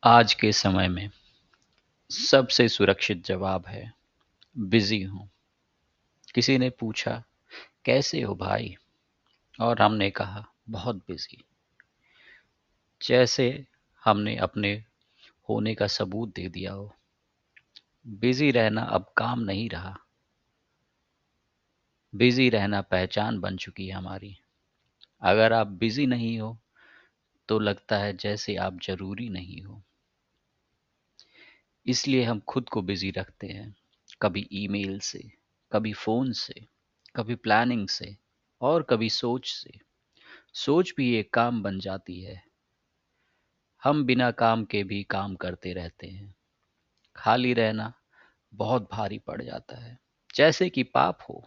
आज के समय में सबसे सुरक्षित जवाब है बिजी हूँ। किसी ने पूछा कैसे हो भाई, और हमने कहा बहुत बिजी। जैसे हमने अपने होने का सबूत दे दिया हो। बिजी रहना अब काम नहीं रहा, बिजी रहना पहचान बन चुकी है हमारी। अगर आप बिजी नहीं हो तो लगता है जैसे आप जरूरी नहीं हो। इसलिए हम खुद को बिजी रखते हैं, कभी ईमेल से, कभी फोन से, कभी प्लानिंग से, और कभी सोच से। सोच भी एक काम बन जाती है। हम बिना काम के भी काम करते रहते हैं। खाली रहना बहुत भारी पड़ जाता है, जैसे कि पाप हो,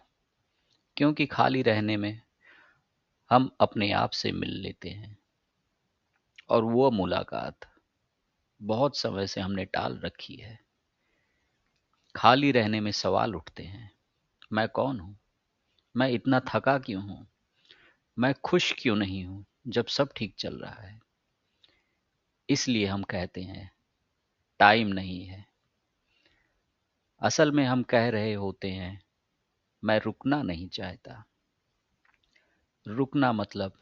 क्योंकि खाली रहने में हम अपने आप से मिल लेते हैं। और वो मुलाकात बहुत समय से हमने टाल रखी है। खाली रहने में सवाल उठते हैं, मैं कौन हूँ? मैं इतना थका क्यों हूँ? मैं खुश क्यों नहीं हूँ जब सब ठीक चल रहा है? इसलिए हम कहते हैं टाइम नहीं है। असल में हम कह रहे होते हैं मैं रुकना नहीं चाहता। रुकना मतलब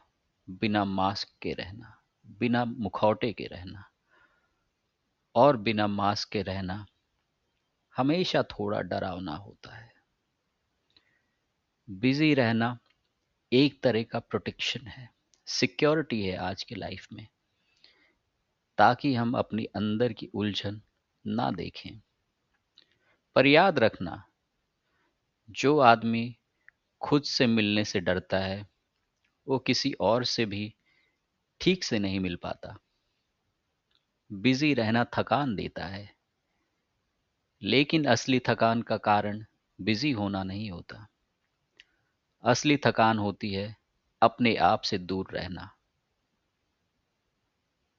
बिना मास्क के रहना, बिना मुखौटे के रहना। और बिना मास्क के रहना हमेशा थोड़ा डरावना होता है। बिजी रहना एक तरह का प्रोटेक्शन है, सिक्योरिटी है आज के लाइफ में, ताकि हम अपनी अंदर की उलझन ना देखें। पर याद रखना, जो आदमी खुद से मिलने से डरता है वो किसी और से भी ठीक से नहीं मिल पाता। बिजी रहना थकान देता है, लेकिन असली थकान का कारण बिजी होना नहीं होता। असली थकान होती है अपने आप से दूर रहना।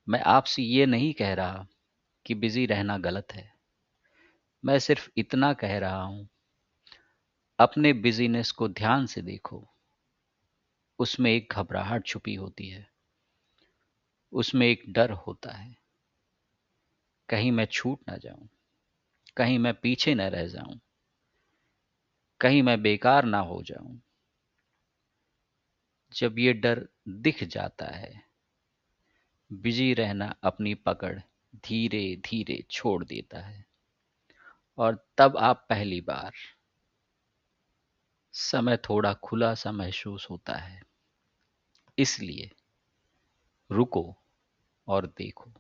मैं आपसे ये नहीं कह रहा कि बिजी रहना गलत है। मैं सिर्फ इतना कह रहा हूं, अपने बिजीनेस को ध्यान से देखो। उसमें एक घबराहट छुपी होती है, उसमें एक डर होता है, कहीं मैं छूट ना जाऊं, कहीं मैं पीछे न रह जाऊं, कहीं मैं बेकार ना हो जाऊं। जब ये डर दिख जाता है, बिजी रहना अपनी पकड़ धीरे धीरे छोड़ देता है। और तब आप पहली बार समय थोड़ा खुला सा महसूस होता है। इसलिए रुको और देखो।